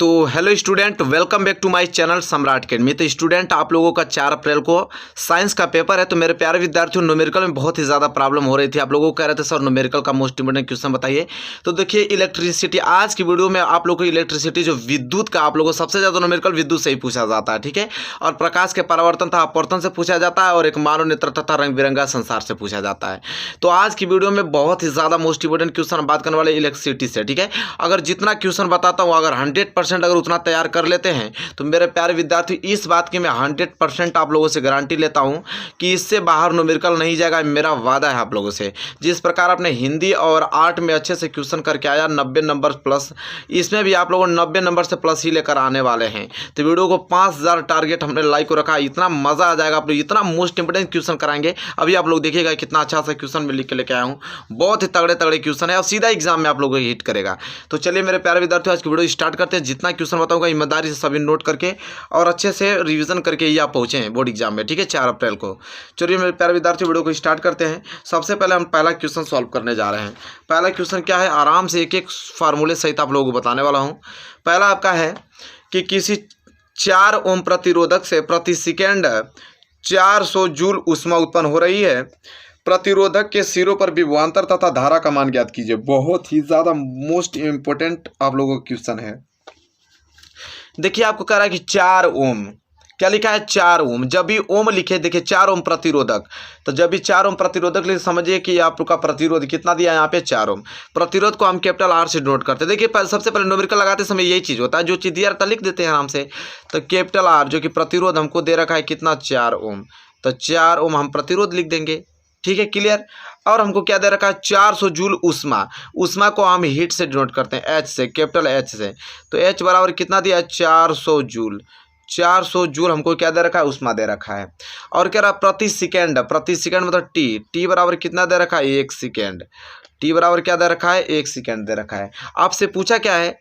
तो hello student, welcome back to my channel Samrat Academy. तो student, आप लोगों का 4 अप्रैल को साइंस का पेपर है। तो मेरे प्यारे विद्यार्थियों, न्यूमेरिकल में बहुत ही ज़्यादा प्रॉब्लम हो रही थी। आप लोगों को कह रहे थे सर न्यूमेरिकल का मोस्ट इंपोर्टेंट क्वेश्चन बताइए। तो देखिए, इलेक्ट्रिसिटी, आज की वीडियो में आप लोगों को इलेक्ट्रिसिटी जो विद्युत का, आप लोगों को सबसे ज़्यादा न्यूमेरिकल विद्युत से ही पूछा जाता है, ठीक है। और प्रकाश के परावर्तन तथा अपवर्तन से पूछा जाता है, और एक मानव नेत्र तथा रंग बिरंगा संसार से पूछा जाता है। तो आज की वीडियो में बहुत ही ज़्यादा मोस्ट इंपोर्टेंट क्वेश्चन बात करने वाले इलेक्ट्रिसिटी से, ठीक है। अगर जितना क्वेश्चन बताता हूँ, अगर 100% अगर उतना तैयार कर लेते हैं तो मेरे प्यारे विद्यार्थी, इस बात की मैं 100% आप लोगों से गारंटी लेता हूं कि इससे बाहर न्यूमेरिकल नहीं जाएगा। मेरा वादा है आप लोगों से। जिस प्रकार आपने हिंदी और आर्ट में अच्छे से क्वेश्चन करके आया 90 नंबर प्लस, इसमें भी आप लोगों 90 नंबर से प्लस ही लेकर आने वाले हैं। तो वीडियो को 5000 टारगेट हमने लाइक को रखा है। इतना मजा आ जाएगा, आप लोग इतना मोस्ट इंपोर्टेंट क्वेश्चन कराएंगे। अभी आप लोग देखिएगा कितना अच्छा सा क्वेश्चन में लिख के लेके आया हूँ। बहुत ही तगड़े तगड़े क्वेश्चन है और सीधा एग्जाम में आप लोगों को हिट करेगा। तो चलिए मेरे प्यारे विद्यार्थियों, आज की वीडियो स्टार्ट करते हैं। जितना क्वेश्चन बताऊंगा ईमानदारी से सभी नोट करके और अच्छे से रिवीजन करके ही आप पहुंचे हैं बोर्ड एग्जाम में, ठीक है, 4 अप्रैल को। चलिए मेरे प्यारे विद्यार्थियों, वीडियो को स्टार्ट करते हैं। सबसे पहले हम पहला क्वेश्चन सॉल्व करने जा रहे हैं। पहला क्वेश्चन क्या है, आराम से एक एक फार्मूले सहित आप लोगों को बताने वाला हूं। पहला आपका है कि किसी 4 ओम प्रतिरोधक से प्रति सेकेंड 400 जूल ऊष्मा उत्पन्न हो रही है। प्रतिरोधक के सिरों पर विभवांतर तथा धारा का मान ज्ञात कीजिए। बहुत ही ज्यादा मोस्ट इंपोर्टेंट आप लोगों का क्वेश्चन है। देखिए, आपको कह रहा है कि 4 ओम, क्या लिखा है 4 ओम। जब भी ओम लिखे, देखिए 4 ओम प्रतिरोधक, तो जब भी 4 ओम प्रतिरोधक लिखे, समझिए कि आपका प्रतिरोध कितना दिया है यहाँ पे 4 ओम। प्रतिरोध को हम कैपिटल आर से डिनोट करते हैं। देखिए, सबसे पहले न्यूमेरिकल लगाते समय यही चीज होता है, जो चीज दिया रहता है लिख देते हैं आराम से। तो कैपिटल आर, जो कि प्रतिरोध हमको दे रखा है कितना, 4 ओम, तो 4 ओम हम प्रतिरोध लिख देंगे, ठीक है, क्लियर। और हमको क्या दे रखा है 400 जूल ऊष्मा। ऊष्मा को हम हीट से डिनोट करते हैं, एच से, कैपिटल एच से। तो एच बराबर कितना दिया है 400 जूल। 400 जूल हमको क्या दे रखा है, ऊष्मा दे रखा है। और कह रहा प्रति सेकेंड, प्रति सेकेंड मतलब टी, टी बराबर कितना दे रखा है 1 सेकेंड। टी बराबर क्या दे रखा है 1 सेकेंड दे रखा है। आपसे पूछा क्या है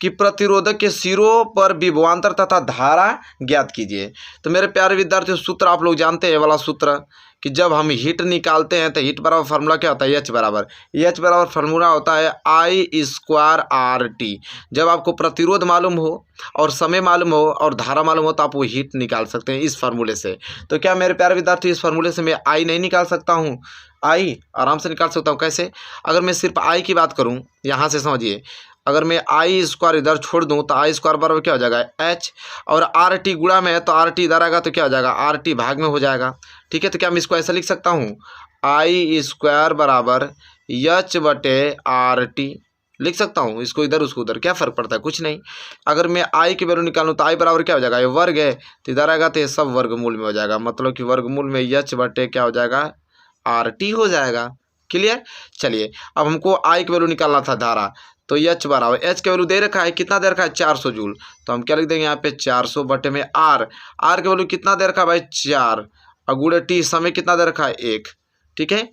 कि प्रतिरोधक के सिरों पर विभवांतर तथा धारा ज्ञात कीजिए। तो मेरे प्यारे विद्यार्थियों, सूत्र आप लोग जानते हैं, ये वाला सूत्र कि जब हम हीट निकालते हैं तो हीट बराबर फार्मूला क्या होता है, एच बराबर फार्मूला होता है I² RT। जब आपको प्रतिरोध मालूम हो और समय मालूम हो और धारा मालूम हो तो आप वो हीट निकाल सकते हैं इस फार्मूले से। तो क्या मेरे प्यारे विद्यार्थी, इस फार्मूले से मैं I नहीं निकाल सकता हूँ? I आराम से निकाल सकता हूँ। कैसे? अगर मैं सिर्फ I की बात करूँ, यहाँ से समझिए, अगर मैं I² इधर छोड़ दूं तो I² बराबर क्या हो जाएगा H, और RT गुणा में है तो RT इधर आएगा तो क्या हो जाएगा RT भाग में हो जाएगा, ठीक है। तो क्या मैं इसको ऐसा लिख सकता हूँ, I² बराबर H/RT लिख सकता हूँ। इसको इधर उसको उधर क्या फ़र्क पड़ता है, कुछ नहीं। अगर मैं I की वैल्यू निकालूँ तो I बराबर क्या हो जाएगा, ये वर्ग है तो इधर आएगा तो ये सब वर्गमूल में हो जाएगा, मतलब कि वर्गमूल में H/ क्या हो जाएगा RT हो जाएगा, क्लियर। चलिए, अब हमको I की वैल्यू निकालना था धारा, तो H बराबर, H की वैल्यू दे रखा है, कितना दे रखा है 400 जूल। तो हम क्या लिख देंगे यहाँ पे 400 बटे में R की वैल्यू कितना दे रखा है भाई 4, और गुणे T, समय कितना दे रखा है 1, ठीक है।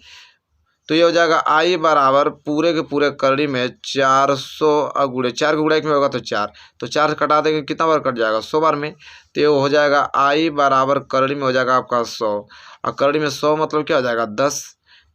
तो ये हो जाएगा I बराबर पूरे के पूरे करड़ी में 400 और गुणे 4 के गुणा 1 में होगा तो 4, तो 4 से कटा देंगे कितना बार कट जाएगा 100 बार में। तो ये हो जाएगा I बराबर करड़ी में हो जाएगा आपका 100, और करड़ी में 100 मतलब क्या हो जाएगा 10।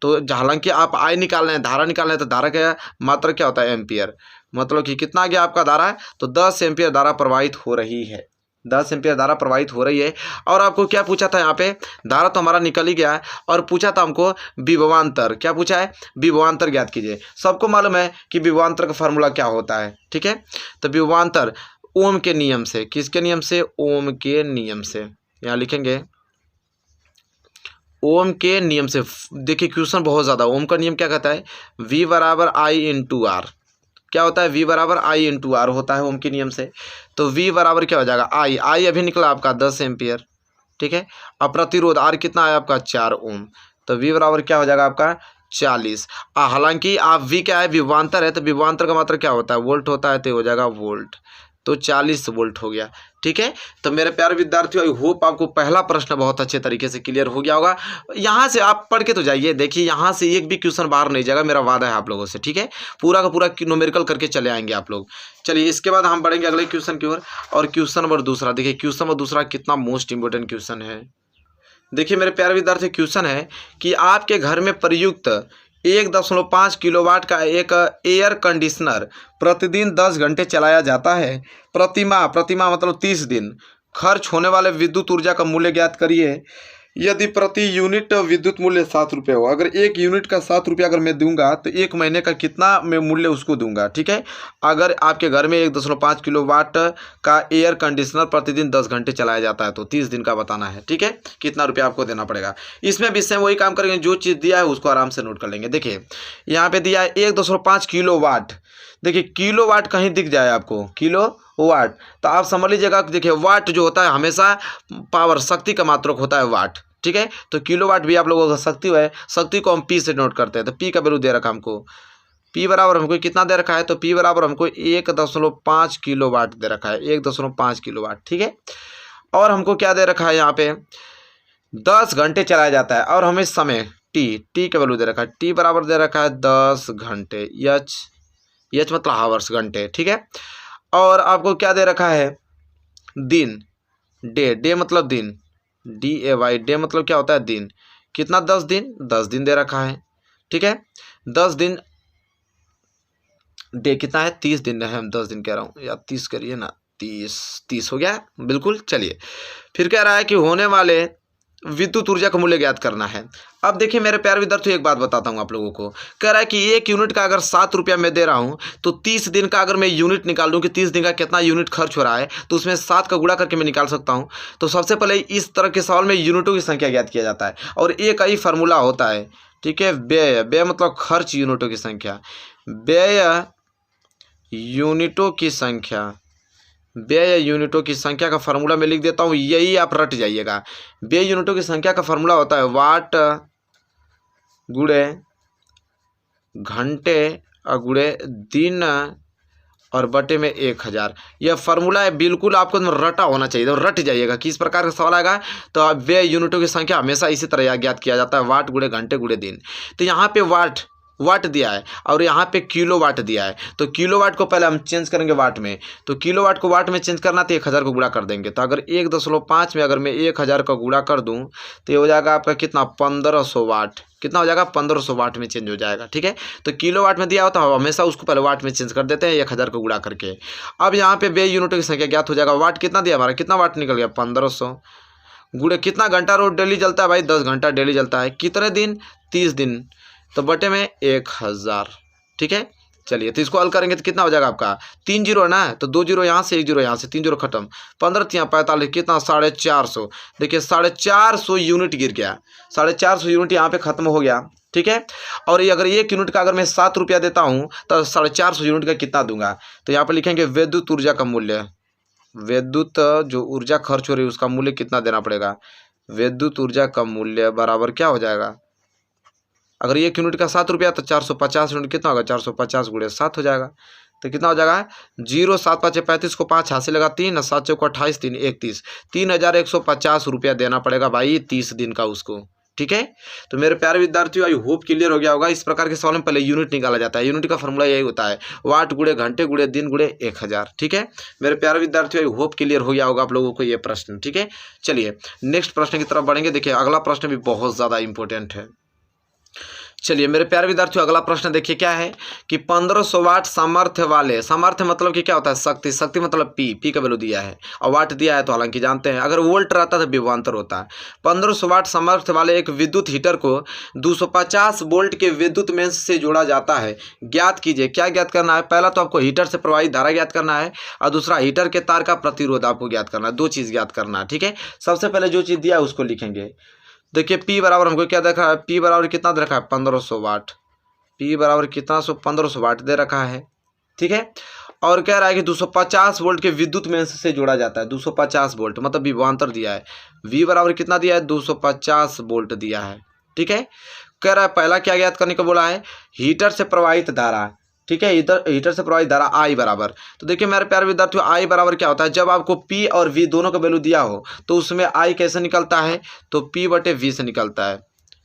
तो हालांकि आप I निकाल रहे हैं, धारा निकाल रहे हैं, तो धारा का मात्रा क्या होता है एम्पियर, मतलब कि कितना आ गया आपका धारा, तो 10 एम्पियर धारा प्रवाहित हो रही है, 10 एम्पियर धारा प्रवाहित हो रही है। और आपको क्या पूछा था यहाँ पे, धारा तो हमारा निकल ही गया है, और पूछा था हमको विभवांतर, क्या पूछा है विभवांतर ज्ञात कीजिए। सबको मालूम है कि विभवांतर का फार्मूला क्या होता है, ठीक है। तो विभवांतर ओम के नियम से, किसके नियम से, ओम के नियम से, यहाँ लिखेंगे ओम के नियम से। देखिए क्वेश्चन बहुत ज़्यादा, ओम का नियम क्या कहता है, V बराबर I/R, क्या होता है V बराबर I/R होता है ओम के नियम से। तो V बराबर क्या हो जाएगा I अभी निकला आपका 10 एम्पियर, ठीक है। अब प्रतिरोध R कितना है आपका 4 ओम, तो V बराबर क्या हो जाएगा आपका 40। हालांकि आप V क्या है विभवांतर है, तो विभवांतर का मात्रा क्या होता है वोल्ट होता है, तो हो जाएगा वोल्ट, तो 40 वोल्ट हो गया, ठीक है। तो मेरे प्यारे विद्यार्थियों, आई होप आपको पहला प्रश्न बहुत अच्छे तरीके से क्लियर हो गया होगा। यहाँ से आप पढ़ के तो जाइए, देखिए यहाँ से एक भी क्वेश्चन बाहर नहीं जाएगा, मेरा वादा है आप लोगों से, ठीक है। पूरा का पूरा न्यूमेरिकल करके चले आएंगे आप लोग। चलिए, इसके बाद हम बढ़ेंगे अगले क्वेश्चन की ओर, और क्वेश्चन नंबर दूसरा। देखिए क्वेश्चन नंबर दूसरा कितना मोस्ट इंपोर्टेंट क्वेश्चन है। देखिए मेरे प्यारे विद्यार्थी, क्वेश्चन है कि आपके घर में प्रयुक्त 1.5 किलोवाट का एक एयर कंडीशनर प्रतिदिन 10 घंटे चलाया जाता है। प्रतिमाह मतलब 30 दिन खर्च होने वाले विद्युत ऊर्जा का मूल्य ज्ञात करिए। यदि प्रति यूनिट विद्युत मूल्य 7 रुपये हो, अगर 1 यूनिट का 7 रुपये अगर मैं दूंगा तो 1 महीने का कितना मैं मूल्य उसको दूंगा। ठीक है, अगर आपके घर में 1.5 किलोवाट का एयर कंडीशनर प्रतिदिन 10 घंटे चलाया जाता है तो 30 दिन का बताना है। ठीक है, कितना रुपया आपको देना पड़ेगा। इसमें भी सेम वही काम करेंगे, जो चीज़ दिया है उसको आराम से नोट कर लेंगे। देखिए यहाँ पे दिया है 1.5 किलोवाट। देखिए किलोवाट कहीं दिख जाए आपको, किलो वाट, तो आप समझ लीजिएगा। देखिए वाट जो होता है हमेशा पावर, शक्ति का मात्रक होता है वाट। ठीक है, तो किलोवाट भी आप लोगों का शक्ति है, शक्ति को हम पी से नोट करते हैं। तो पी का वैल्यू दे रखा हमको, पी बराबर हमको कितना दे रखा है, तो पी बराबर हमको 1.5 किलोवाट दे रखा है, 1.5 किलोवाट। ठीक है, और हमको क्या दे रखा है यहाँ पे 10 घंटे चलाया जाता है, और हमें समय टी का वैल्यू दे रखा है, टी बराबर दे रखा है 10 घंटे, एच मतलब हावर्स, घंटे। ठीक है, और आपको क्या दे रखा है दिन, डे मतलब दिन, DAY, डे मतलब क्या होता है दिन, कितना 10 दिन, 10 दिन दे रखा है। ठीक है, 10 दिन, डे कितना है 30 दिन है, हम 10 दिन कह रहा हूँ, या 30 करिए ना, 30 हो गया बिल्कुल। चलिए फिर कह रहा है कि होने वाले विद्युत ऊर्जा का मूल्य ज्ञात करना है। अब देखिए मेरे प्यारे विद्यार्थियों, एक बात बताता हूँ आप लोगों को। कह रहा है कि 1 यूनिट का अगर 7 रुपया मैं दे रहा हूँ तो 30 दिन का अगर मैं यूनिट निकाल दूँ कि 30 दिन का कितना यूनिट खर्च हो रहा है, तो उसमें 7 का गुणा करके मैं निकाल सकता हूँ। तो सबसे पहले इस तरह के सवाल में यूनिटों की संख्या ज्ञात किया जाता है, और एक ही फार्मूला होता है। ठीक है, व्यय मतलब खर्च यूनिटों की संख्या, व्यय यूनिटों की संख्या, व्यय यूनिटों की संख्या का फार्मूला मैं लिख देता हूँ, यही आप रट जाइएगा। व्यय यूनिटों की संख्या का फार्मूला होता है वाट गुणे घंटे गुणे दिन और बटे में 1000। यह फार्मूला है, बिल्कुल आपको रटा होना चाहिए, तो रट जाइएगा कि इस प्रकार का सवाल आएगा तो आप व्यय यूनिटों की संख्या हमेशा इसी तरह ज्ञात किया जाता है, वाट गुणे घंटे गुणे दिन। तो यहाँ पे वाट दिया है और यहाँ पे किलोवाट दिया है, तो किलोवाट को पहले हम चेंज करेंगे वाट में, तो किलोवाट को वाट में चेंज करना तो 1000 को गुणा कर देंगे। तो अगर 1.5 में अगर मैं 1000 का गुणा कर दूं तो ये हो जाएगा आपका कितना 1500 वाट, कितना हो जाएगा 1500 वाट में चेंज हो जाएगा। ठीक है, तो किलोवाट में दिया होता है हमेशा उसको पहले वाट में चेंज कर देते हैं 1000 को गुणा करके। अब यहाँ पे व्यय यूनिटों की संख्या ज्ञात हो जाएगा। वाट कितना दिया हमारा, कितना वाट निकल गया 1500, गुणे कितना घंटा रोज डेली जलता है भाई, 10 घंटा डेली जलता है, कितने दिन 30 दिन, तो बटे में 1000। ठीक है, चलिए तो इसको हल करेंगे तो कितना हो जाएगा आपका 3 जीरो है ना, तो 2 जीरो यहाँ से 1 जीरो यहाँ से, 3 जीरो खत्म, 15 45, कितना 450। देखिए 450 यूनिट गिर गया, 450 यूनिट यहाँ पे खत्म हो गया। ठीक है, और ये अगर 1 यूनिट का अगर मैं 7 रुपया देता हूँ तो 450 यूनिट का कितना दूंगा, तो यहाँ पर लिखेंगे विद्युत ऊर्जा का मूल्य, विद्युत जो ऊर्जा खर्च हो रही है उसका मूल्य कितना देना पड़ेगा, विद्युत ऊर्जा का मूल्य बराबर क्या हो जाएगा, अगर 1 यूनिट का 7 रुपया तो 450 यूनिट कितना होगा, 450 गुणे 7 हो जाएगा। तो कितना हो जाएगा 0 7 5 35 को 5 हाथ से लगा 3 7 चौक 28 3 31, 3150 रुपया देना पड़ेगा भाई 30 दिन का उसको। ठीक है, तो मेरे प्यारे विद्यार्थियों आई होप क्लियर हो गया होगा। इस प्रकार के सवाल में पहले यूनिट निकाला जाता है, यूनिट का फॉर्मूला यही होता है वाट गुणे घंटे गुणे दिन गुणे 1000। ठीक है मेरे प्यारे विद्यार्थियों आई होप क्लियर हो गया होगा आप लोगों को ये प्रश्न। ठीक है, चलिए नेक्स्ट प्रश्न की तरफ बढ़ेंगे। देखिए अगला प्रश्न भी बहुत ज़्यादा इंपॉर्टेंट है। चलिए मेरे प्यारे विद्यार्थियों अगला प्रश्न देखिए क्या है कि 1500 वाट सामर्थ्य वाले, सामर्थ्य मतलब कि क्या होता है शक्ति, शक्ति मतलब पी का वैल्यू दिया है और वाट दिया है तो हालांकि जानते हैं, अगर वोल्ट रहता तो विभवांतर होता है। 1500 वाट सामर्थ्य वाले एक विद्युत हीटर को 250 वोल्ट के विद्युत मेंस से जोड़ा जाता है। ज्ञात कीजिए, क्या ज्ञात करना है, पहला तो आपको हीटर से प्रवाहित धारा ज्ञात करना है और दूसरा हीटर के तार का प्रतिरोध आपको ज्ञात करना है, 2 चीज़ ज्ञात करना है। ठीक है, सबसे पहले जो चीज़ दिया है उसको लिखेंगे। देखिए P बराबर हमको क्या देखा है, P बराबर कितना दे रखा है 1500 वाट, P बराबर कितना 1500 वाट दे रखा है। ठीक है, और कह रहा है कि 250 वोल्ट के विद्युत मेंस से जोड़ा जाता है, 250 वोल्ट मतलब विभवांतर दिया है, V बराबर कितना दिया है 250 वोल्ट दिया है। ठीक है, कह रहा है पहला क्या ज्ञात करने को बोला है, हीटर से प्रवाहित धारा। ठीक है, इधर हीटर से प्रवाहित धारा I बराबर, तो देखिए मेरे प्यारे विद्यार्थियों I बराबर क्या होता है, जब आपको P और V दोनों का वैल्यू दिया हो तो उसमें I कैसे निकलता है, तो P बटे V से निकलता है।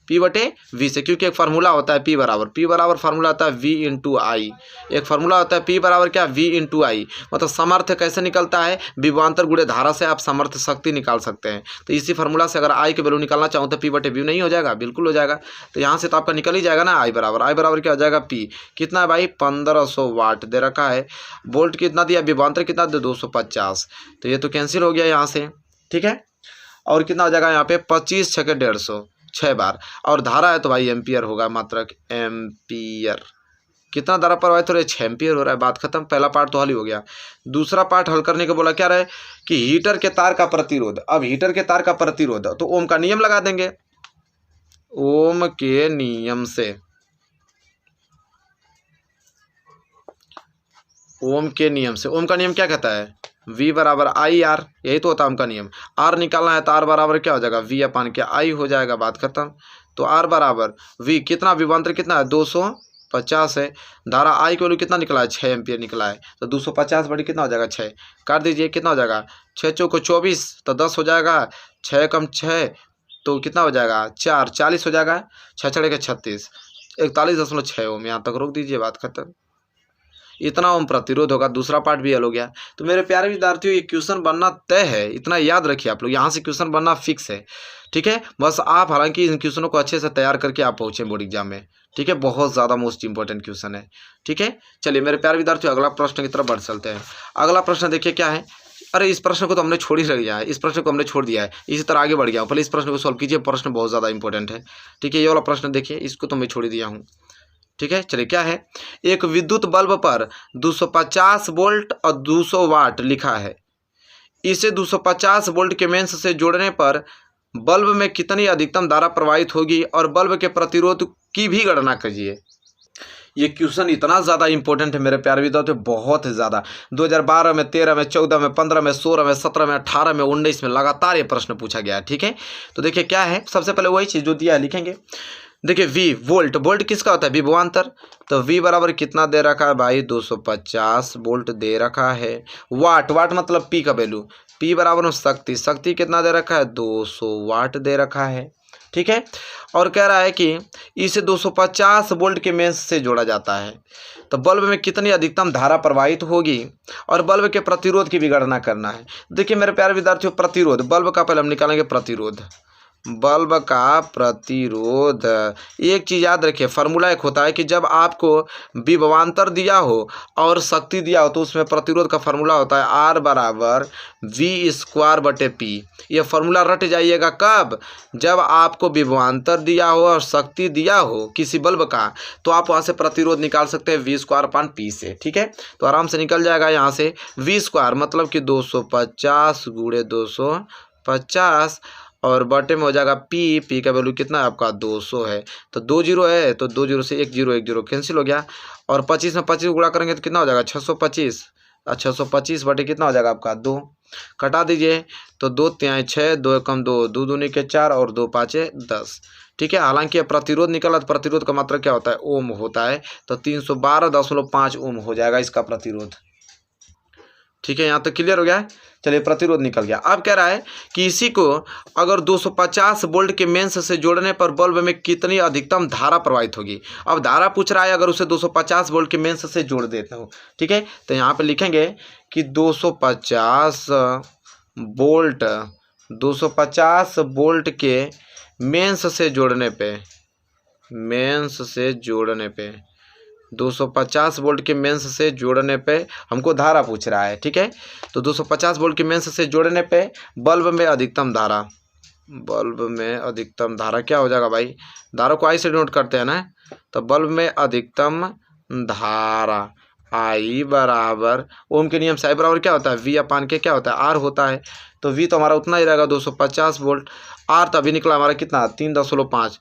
P बटे V से, क्योंकि एक फार्मूला होता है P बराबर फार्मूला होता है V इंटू आई। एक फार्मूला होता है P बराबर क्या, V इंटू आई। मतलब सामर्थ्य कैसे निकलता है, विभवांतर गुणे धारा से आप सामर्थ्य शक्ति निकाल सकते हैं। तो इसी फार्मूला से अगर आई के वैल्यू निकालना चाहूँ तो P बटे V नहीं हो जाएगा, बिल्कुल हो जाएगा। तो यहाँ से तो आपका निकल ही जाएगा ना, आई बराबर क्या हो जाएगा, P कितना है भाई, 1500 वाट दे रखा है। वोल्ट कितना दिया, विभवांतर कितना दिया, 250। तो ये तो कैंसिल हो गया यहाँ से, ठीक है। और कितना हो जाएगा यहाँ पे, 25 छके 150, 6 बार। और धारा है तो भाई एम्पियर होगा, मात्रक एम्पियर। कितना धारा प्रवाहित हो रहा है, 6 एम्पियर हो रहा है। बात खत्म, पहला पार्ट तो हल ही हो गया। दूसरा पार्ट हल करने को बोला क्या रहे कि हीटर के तार का प्रतिरोध। अब हीटर के तार का प्रतिरोध तो ओम का नियम लगा देंगे, ओम के नियम से, ओम के नियम से। ओम का नियम क्या कहता है, V बराबर आई आर, यही तो होता है ओम का नियम। आर निकालना है तो आर बराबर क्या हो जाएगा, V अपान के आई हो जाएगा। बात खत्म। तो आर बराबर V, कितना विभवांतर कितना है, 250 है। धारा आई की वैल्यू कितना निकला है, 6 एम्पियर निकला है। तो 250 बड़ी कितना हो जाएगा, 6। काट दीजिए, कितना हो जाएगा, 6 चौको 24, तो 10 हो जाएगा। 6 कम 6 तो कितना हो जाएगा, 4, 40 हो जाएगा। 6 छड़े के 36, 41.6 ओम। यहाँ तक रोक दीजिए, बात खत्म। इतना ओम प्रतिरोध होगा। दूसरा पार्ट भी हल हो गया। तो मेरे प्यारे विद्यार्थियों, ये क्वेश्चन बनना तय है, इतना याद रखिए आप लोग, यहाँ से क्वेश्चन बनना फिक्स है, ठीक है। बस आप हालांकि इन क्वेश्चनों को अच्छे से तैयार करके आप पहुँचे बोर्ड एग्जाम में, ठीक है। बहुत ज़्यादा मोस्ट इंपॉर्टेंट क्वेश्चन है, ठीक है। चलिए मेरे प्यारे विद्यार्थियों, अगला प्रश्न की तरफ बढ़ चलते हैं। अगला प्रश्न देखिए क्या है। अरे इस प्रश्न को तो हमने छोड़ ही दिया है, इस प्रश्न को हमने छोड़ दिया है, इसी तरह आगे बढ़ गया हूँ। पहले इस प्रश्न को सॉल्व कीजिए, प्रश्न बहुत ज़्यादा इंपॉर्टेंट है, ठीक है। ये वाला प्रश्न देखिए, इसको तो मैं छोड़ ही दिया हूँ, ठीक है। चलिए क्या है, एक विद्युत बल्ब पर 250 वोल्ट और 200 वाट लिखा है। इसे 250 वोल्ट के मेंस से जोड़ने पर बल्ब में कितनी अधिकतम धारा प्रवाहित होगी और बल्ब के प्रतिरोध की भी गणना कीजिए। ये क्वेश्चन इतना ज़्यादा इंपॉर्टेंट है मेरे प्यारे विद्यार्थियों, बहुत ज़्यादा। 2012 में, 13 में, 14 में, 15 में, 16 में, 17 में, 18 में, 19 में लगातार ये प्रश्न पूछा गया है, ठीक है। तो देखिए क्या है, सबसे पहले वही चीज़ जो दिया है लिखेंगे। देखिए V वोल्ट, वोल्ट किसका होता है, विभवांतर। तो V बराबर कितना दे रखा है भाई, 250 वोल्ट दे रखा है। वाट, वाट मतलब P का वैल्यू, P बराबर शक्ति, शक्ति कितना दे रखा है, 200 वाट दे रखा है, ठीक है। और कह रहा है कि इसे 250 वोल्ट के मेंस से जोड़ा जाता है तो बल्ब में कितनी अधिकतम धारा प्रवाहित होगी और बल्ब के प्रतिरोध की भी गणना करना है। देखिए मेरे प्यारे विद्यार्थियों, प्रतिरोध, बल्ब का पहले हम निकालेंगे प्रतिरोध, बल्ब का प्रतिरोध। एक चीज़ याद रखिए, फार्मूला एक होता है कि जब आपको विभवांतर दिया हो और शक्ति दिया हो तो उसमें प्रतिरोध का फार्मूला होता है आर बराबर वी स्क्वायर बटे पी। ये फार्मूला रट जाइएगा कब, जब आपको विभवांतर दिया हो और शक्ति दिया हो किसी बल्ब का, तो आप वहाँ से प्रतिरोध निकाल सकते हैं वी स्क्वायर अपान पी से, ठीक है। तो आराम से निकल जाएगा यहाँ से वी स्क्वायर मतलब कि 250 गुणे 250 और बटे में हो जाएगा पी का वैल्यू कितना है आपका, 200 है। तो 2 जीरो है तो 2 जीरो से 1 जीरो कैंसिल हो गया। और 25 में 25 गुणा करेंगे तो कितना हो जाएगा, 625। 625 बटे कितना हो जाएगा आपका, 2। कटा दीजिए तो 2 तिहाई 6, 2 कम 2, 2 दूनी के 4 और 2 पाँचे 10, ठीक है। हालांकि प्रतिरोध निकला तो प्रतिरोध का मात्रा क्या होता है, ओम होता है। तो 312.5 ओम हो जाएगा इसका प्रतिरोध, ठीक है। यहाँ तक क्लियर हो गया है। चलिए प्रतिरोध निकल गया। अब कह रहा है कि इसी को अगर 250 वोल्ट के मेंस से जोड़ने पर बल्ब में कितनी अधिकतम धारा प्रवाहित होगी। अब धारा पूछ रहा है, अगर उसे 250 वोल्ट के मेंस से जोड़ देता हूँ, ठीक है। तो यहाँ पे लिखेंगे कि 250 वोल्ट के मेंस से जोड़ने पे 250 वोल्ट के मेंस से जोड़ने पे हमको धारा पूछ रहा है, ठीक है। तो 250 वोल्ट के मेंस से जोड़ने पे बल्ब में अधिकतम धारा क्या हो जाएगा भाई, धारा को आई से नोट करते हैं ना। तो बल्ब में अधिकतम धारा आई बराबर ओम के नियम से आई बराबर क्या होता है, वी अपान के क्या होता है, आर होता है। तो वी तो हमारा उतना ही रहेगा 250 वोल्ट। आर तो अभी निकला हमारा कितना, 3.5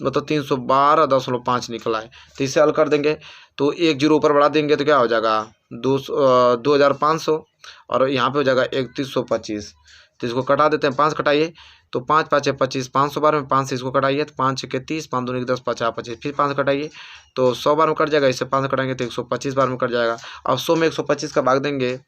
मतलब 312.5 निकला है। तो इसे हल कर देंगे तो 1 जीरो ऊपर बढ़ा देंगे तो क्या हो जाएगा 2500 और यहाँ पे हो जाएगा 3125। तो इसको कटा देते हैं, 5 कटाइए तो 5 5 25, 500 बार में 5 से इसको कटाइए तो 5 6 30, 5 दूनी 10, 50 25, फिर 5 कटाइए तो 100 बार में कट जाएगा। इससे 5 कटाएंगे तो 125 बार में कट जाएगा। अब 100 में 125 का भाग देंगे,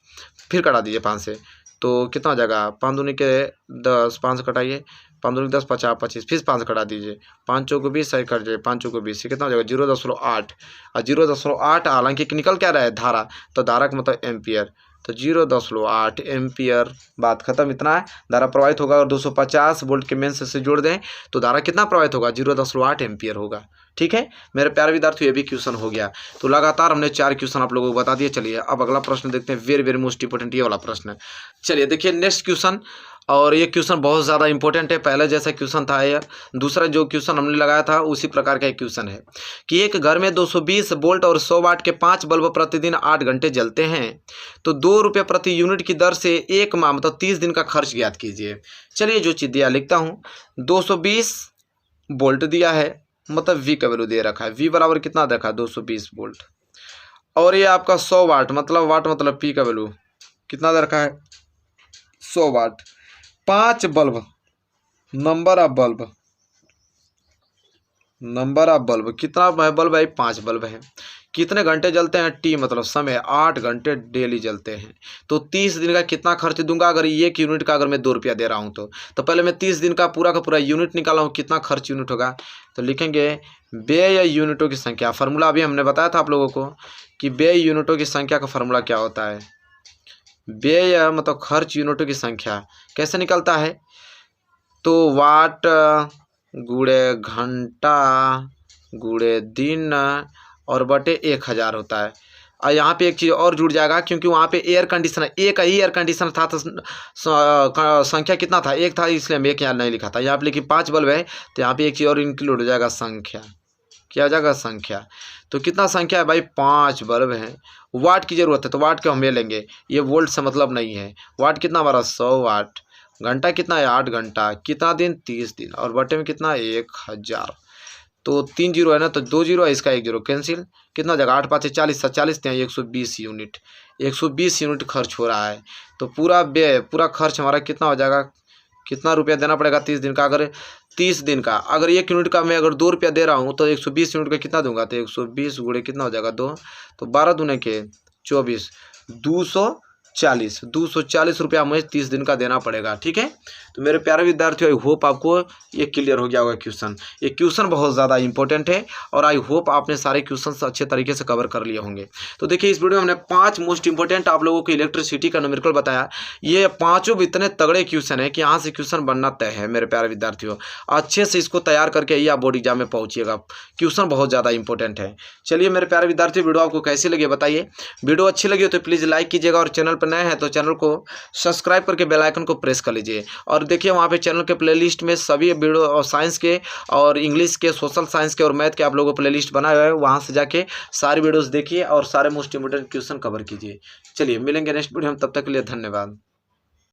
फिर कटा दीजिए 5 से तो कितना हो जाएगा, 5 दूनी के 10, 5 से कटाइए, 5 दूनी 10, 50, 25, फिर 5 कटा दीजिए, 5 चौको 20, सही कट जाए, 5 चौको 20, कितना हो जाएगा 0.8 और 0.8 हालांकि निकल क्या रहा है धारा, तो धारा का मतलब एम्पियर, तो 0.8 एम्पियर, बात खत्म। इतना है धारा प्रवाहित होगा। और 250 वोल्ट के मेंस से जोड़ दें तो धारा कितना प्रवाहित होगा, 0.8 एम्पियर होगा। ठीक है मेरे प्यारे विद्यार्थियों, ये भी क्वेश्चन हो गया। तो लगातार हमने 4 क्वेश्चन आप लोगों को बता दिए। चलिए अब अगला प्रश्न देखते हैं, वेरी वेरी मोस्ट इंपोर्टेंट ये वाला प्रश्न है। चलिए देखिए नेक्स्ट क्वेश्चन, और ये क्वेश्चन बहुत ज़्यादा इंपॉर्टेंट है। पहले जैसा क्वेश्चन था ये, दूसरा जो क्वेश्चन हमने लगाया था उसी प्रकार का एक क्वेश्चन है कि एक घर में 220 वोल्ट और 100 वाट के 5 बल्ब प्रतिदिन 8 घंटे जलते हैं, तो 2 रुपये प्रति यूनिट की दर से एक माह मतलब 30 दिन का खर्च ज्ञात कीजिए। चलिए जो चीज़ दिया लिखता हूँ, 220 वोल्ट दिया है, मतलब V का वैल्यू दे रखा है, V बराबर कितना देखा 220 वोल्ट, और ये आपका 100 वाट मतलब P का वैल्यू कितना दे रखा है 100 वाट। 5 बल्ब, नंबर ऑफ बल्ब कितना बल्ब है, 5 बल्ब है। कितने घंटे जलते हैं, T मतलब समय, 8 घंटे डेली जलते हैं। तो 30 दिन का कितना खर्च दूंगा, अगर एक यूनिट का अगर मैं 2 रुपया दे रहा हूँ तो पहले मैं 30 दिन का पूरा यूनिट निकाला हूँ, कितना खर्च यूनिट होगा। तो लिखेंगे व्यय यूनिटों की संख्या, फार्मूला अभी हमने बताया था आप लोगों को कि व्यय यूनिटों की संख्या का फार्मूला क्या होता है। व्यय मतलब खर्च यूनिटों की संख्या कैसे निकलता है, तो वाट गुणे घंटा गुणे दिन और बटे 1000 होता है। और यहाँ पे एक चीज़ और जुड़ जाएगा, क्योंकि वहाँ पे एयर कंडीशनर, एक ही एयर कंडीशनर था तो संख्या कितना था, एक था, इसलिए हम एक यहाँ नहीं लिखा था। यहाँ पे लेकिन 5 बल्ब है तो यहाँ पे एक चीज़ और इंक्लूड हो जाएगा, संख्या। क्या हो जाएगा, संख्या। तो कितना संख्या है भाई, 5 बल्ब हैं। वाट की ज़रूरत है तो वाट को हम ले लेंगे, ये वोल्ट से मतलब नहीं है। वाट कितना हमारा 100 वाट, घंटा कितना है 8 घंटा, कितना दिन 30 दिन, और बटे में कितना 1000। तो 3 जीरो है ना, तो 2 जीरो है, इसका 1 जीरो कैंसिल, कितना जगह 8 5 40 47 120 यूनिट, 120 यूनिट खर्च हो रहा है। तो पूरा खर्च हमारा कितना हो जाएगा, कितना रुपया देना पड़ेगा 30 दिन का। अगर 30 दिन का अगर 1 यूनिट का मैं अगर 2 रुपया दे रहा हूँ तो 120 यूनिट का कितना दूंगा, तो 120 गुणे कितना हो जाएगा 2, तो 12 दूने के 24, 240 रुपया हमें 30 दिन का देना पड़ेगा। ठीक है तो मेरे प्यारे विद्यार्थियों, आई होप आपको ये क्लियर हो गया होगा क्वेश्चन। ये क्वेश्चन बहुत ज़्यादा इंपॉर्टेंट है और आई होप आपने सारे क्वेश्चन अच्छे तरीके से कवर कर लिए होंगे। तो देखिए इस वीडियो में हमने 5 मोस्ट इंपॉर्टेंट आप लोगों को इलेक्ट्रिसिटी का न्यूमेरिकल बताया। ये पाँचों भी इतने तगड़े क्वेश्चन है कि यहाँ से क्वेश्चन बनना तय है। मेरे प्यारे विद्यार्थियों, अच्छे से इसको तैयार करके ही आप बोर्ड एग्जाम में पहुँचिएगा, क्वेश्चन बहुत ज़्यादा इंपॉर्टेंट है। चलिए मेरे प्यारे विद्यार्थियों, वीडियो आपको कैसी लगी बताइए। वीडियो अच्छी लगी हो तो प्लीज़ लाइक कीजिएगा, और चैनल पर नए हैं तो चैनल को सब्सक्राइब करके बेल आइकन को प्रेस कर लीजिए। और देखिए वहाँ पे चैनल के प्लेलिस्ट में सभी वीडियो और साइंस के और इंग्लिश के, सोशल साइंस के और मैथ के आप लोगों को प्लेलिस्ट बनाए हुए हैं, वहाँ से जाके सारी वीडियोस देखिए और सारे मोस्ट इंपोर्टेंट क्वेश्चन कवर कीजिए। चलिए मिलेंगे नेक्स्ट वीडियो में, तब तक के लिए धन्यवाद।